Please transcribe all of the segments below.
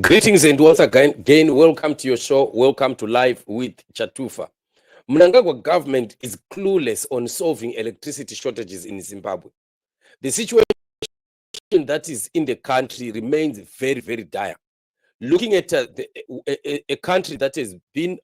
Greetings and once again, welcome to your show. Welcome to Live with Chatufa. Mnangagwa government is clueless on solving electricity shortages in Zimbabwe. The situation that is in the country remains very, very dire. Looking at a country that has been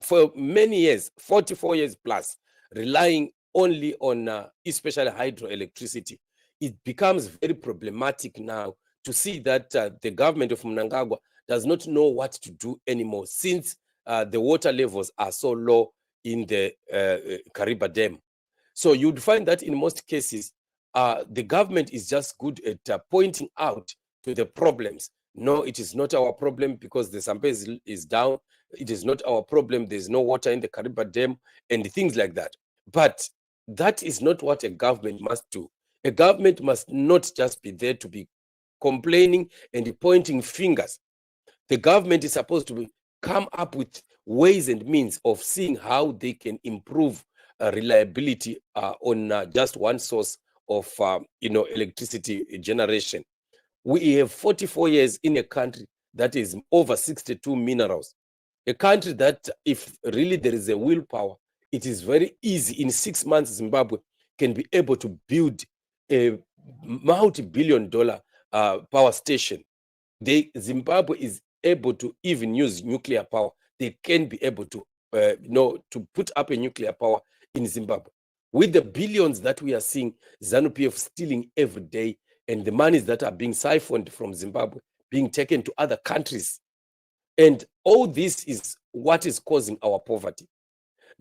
for many years, 44 years plus, relying only on especially hydroelectricity, it becomes very problematic now to see that the government of Mnangagwa does not know what to do anymore, since the water levels are so low in the Kariba Dam. So you'd find that in most cases, the government is just good at pointing out to the problems. No, it is not our problem because the Zambezi is down. It is not our problem. There's no water in the Kariba Dam and things like that. But that is not what a government must do. A government must not just be there to be complaining and pointing fingers. The government is supposed to come up with ways and means of seeing how they can improve reliability on just one source of electricity generation. We have 44 years in a country that is over 62 minerals. A country that, if really there is a willpower, it is very easy. In 6 months, Zimbabwe can be able to build a multi-billion-dollar power station. Zimbabwe is able to even use nuclear power. They can be able to, to put up a nuclear power in Zimbabwe. With the billions that we are seeing ZANU-PF stealing every day, and the monies that are being siphoned from Zimbabwe being taken to other countries. And all this is what is causing our poverty.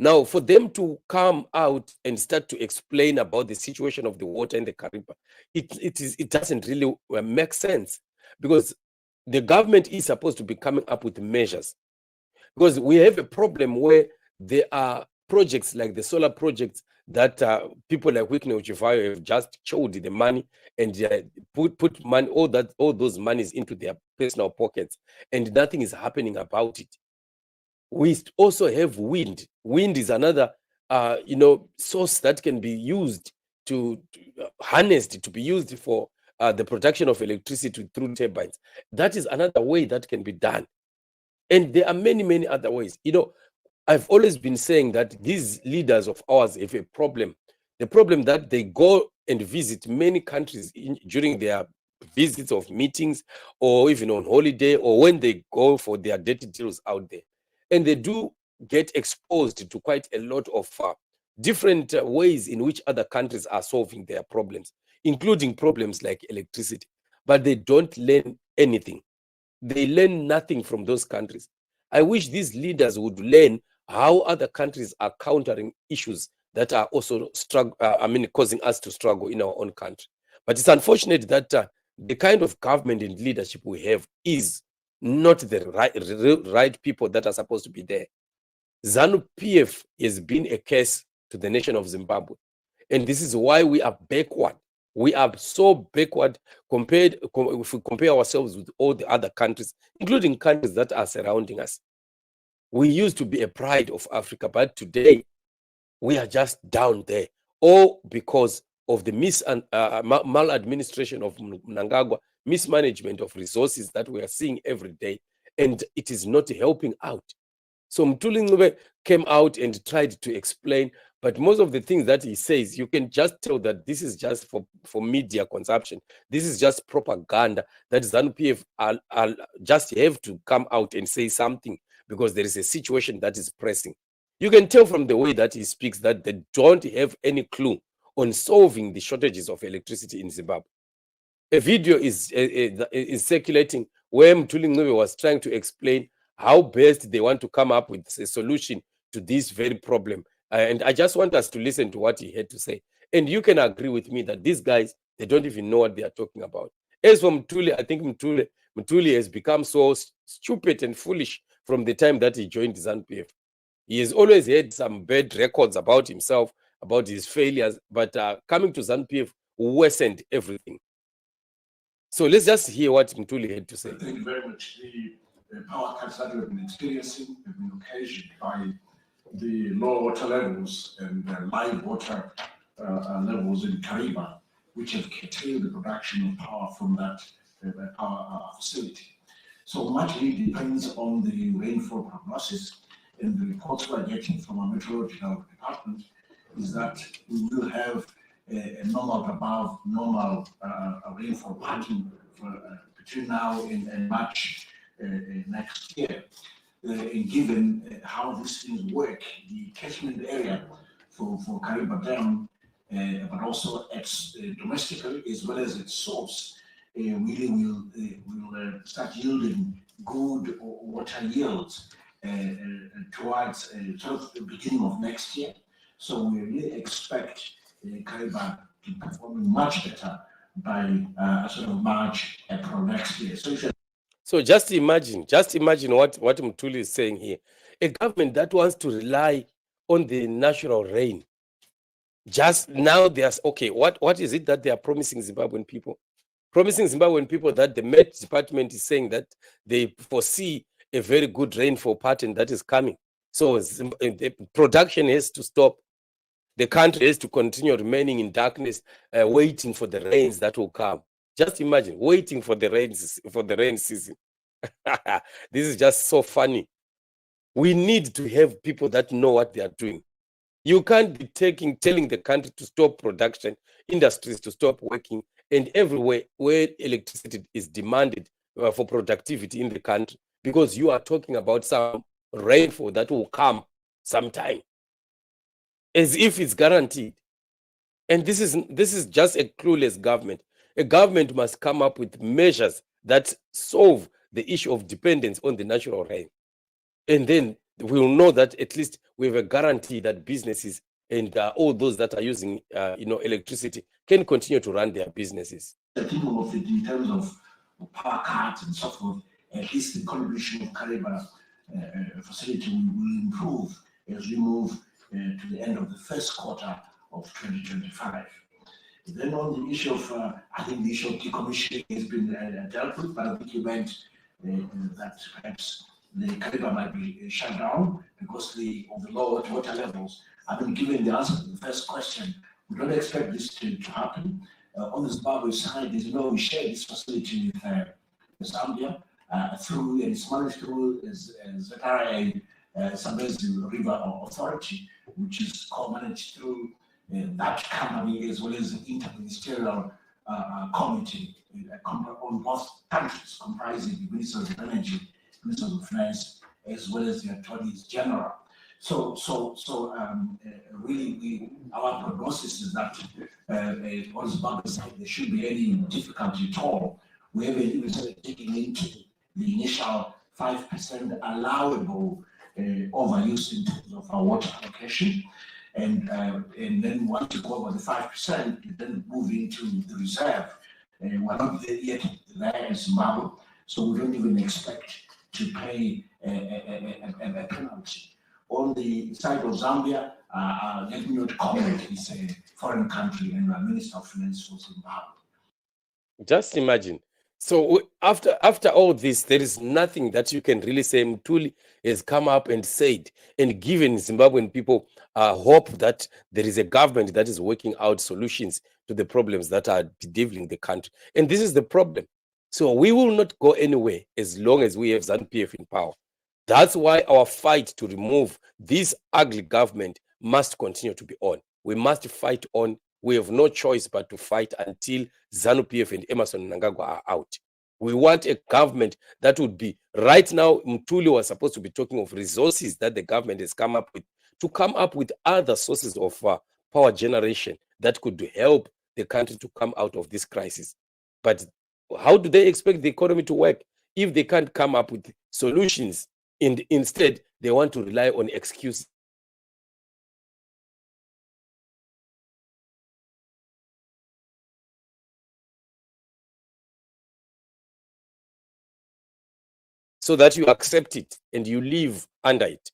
Now, for them to come out and start to explain about the situation of the water in the Kariba, it doesn't really make sense, because the government is supposed to be coming up with measures. Because we have a problem where there are projects like the solar projects that people like Whitney Uchivayo have just chewed the money and put money, all those monies into their personal pockets, and nothing is happening about it. We also have wind. Wind is another source that can be used to harnessed to be used for the production of electricity through turbines. That is another way that can be done. And there are many, many other ways. I've always been saying that these leaders of ours have a problem. The problem that they go and visit many countries during their visits of meetings, or even on holiday, or when they go for their dirty deals out there. And they do get exposed to quite a lot of different ways in which other countries are solving their problems, including problems like electricity. But they don't learn anything. They learn nothing from those countries. I wish these leaders would learn how other countries are countering issues that are also causing us to struggle in our own country. But it's unfortunate that the kind of government and leadership we have is not the right people that are supposed to be there. ZANU-PF has been a curse to the nation of Zimbabwe. And this is why we are backward. We are so backward if we compare ourselves with all the other countries, including countries that are surrounding us. We used to be a pride of Africa, but today we are just down there, all because of the maladministration of Mnangagwa, mismanagement of resources that we are seeing every day, and it is not helping out. So Mthuli came out and tried to explain, but most of the things that he says, you can just tell that this is just for media consumption. This is just propaganda that ZANU-PF just have to come out and say something because there is a situation that is pressing. You can tell from the way that he speaks that they don't have any clue on solving the shortages of electricity in Zimbabwe. A video is circulating where Mthuli was trying to explain how best they want to come up with a solution to this very problem. And I just want us to listen to what he had to say. And you can agree with me that these guys, they don't even know what they are talking about. As for Mthuli, I think Mthuli has become so stupid and foolish from the time that he joined ZANU-PF. He has always had some bad records about himself, about his failures, but coming to ZANU-PF worsened everything. So let's just hear what Mthuli had to say. Thank you very much. The power cuts that we've been experiencing have been occasioned by the low water levels and live water levels in Kariba, which have curtailed the production of power from that power facility. So much really depends on the rainfall prognosis, and the reports we're getting from our meteorological department is that we will have a normal above normal rainfall pattern for, between now and March next year. And given how these things work, the catchment area for Kariba Dam, but also domestically as well as its source, really will start yielding good water yields towards sort of the beginning of next year. So we really expect Kariba to perform much better by sort of March, April next year. So just imagine what Mtuli is saying here. A government that wants to rely on the natural rain. Just now there's, okay, what is it that they are promising Zimbabwean people? Promising Zimbabwean people that the Met Department is saying that they foresee a very good rainfall pattern that is coming. So the production has to stop. The country has to continue remaining in darkness, waiting for the rains that will come. Just imagine waiting for the rain season. This is just so funny. We need to have people that know what they are doing. You can't be telling the country to stop production, industries to stop working, and everywhere where electricity is demanded for productivity in the country, because you are talking about some rainfall that will come sometime, as if it's guaranteed. And this is just a clueless government. A government must come up with measures that solve the issue of dependence on the natural rain. And then we will know that at least we have a guarantee that businesses and all those that are using electricity can continue to run their businesses. Thinking of it in terms of power cuts and so forth, at least the contribution of Kariba facility will improve as we move to the end of the first quarter of 2025. Then on the issue of, I think the issue of decommissioning has been dealt with, but I think you meant that perhaps the Kariba might be shut down because of the low water levels. I've been given the answer to the first question. We don't expect this to happen. On the Zimbabwe side, as you know, we share this facility with Zambia through, and it's managed through ZRA, Zambezi River Authority, which is co-managed through that company as well as the interministerial committee on both countries, comprising the Ministers of Energy, Ministers of Finance, as well as the Attorneys General. So really, our prognosis is that on Zimbabwe side, there shouldn't be any difficulty at all. We haven't even started taking into the initial 5% allowable overuse in terms of our water allocation. And then once you go over the 5%, you then move into the reserve. We're not there yet there in Zimbabwe, so we don't even expect to pay a penalty. On the side of Zambia, let me not comment, it's a foreign country and a Minister of Finance for Zimbabwe. Just imagine. So after all this, there is nothing that you can really say. Mtuli has come up and said and given Zimbabwean people hope that there is a government that is working out solutions to the problems that are bedeviling the country. And this is the problem. So we will not go anywhere as long as we have ZANU-PF in power. That's why our fight to remove this ugly government must continue to be on. We must fight on. We have no choice but to fight until ZANU-PF and Emmerson Mnangagwa are out. We want a government that would be, right now, Mtuli was supposed to be talking of resources that the government has come up with, to come up with other sources of power generation that could help the country to come out of this crisis. But how do they expect the economy to work if they can't come up with solutions? And instead, they want to rely on excuses. So that you accept it and you live under it.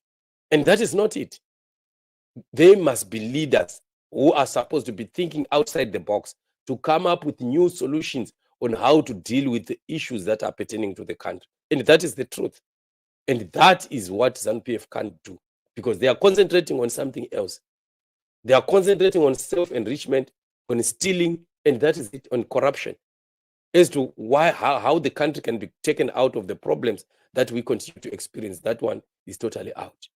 And that is not it. They must be leaders who are supposed to be thinking outside the box to come up with new solutions on how to deal with the issues that are pertaining to the country. And that is the truth. And that is what ZANU-PF can't do, because they are concentrating on something else. They are concentrating on self-enrichment, on stealing, and that is it, on corruption. as to how the country can be taken out of the problems that we continue to experience. That one is totally out.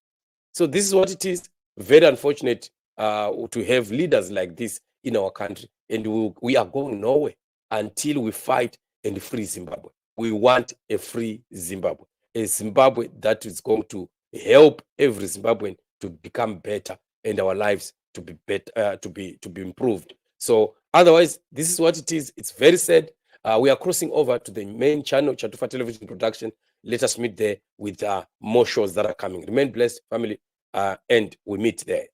So this is what it is. Very unfortunate to have leaders like this in our country, and we are going nowhere until we fight and free Zimbabwe. We want a free Zimbabwe, a Zimbabwe that is going to help every Zimbabwean to become better and our lives to be better, to be improved. So otherwise, this is what it is. It's very sad. We are crossing over to the main channel, Chatufa Television Production. Let us meet there with more shows that are coming. Remain blessed, family, and we meet there.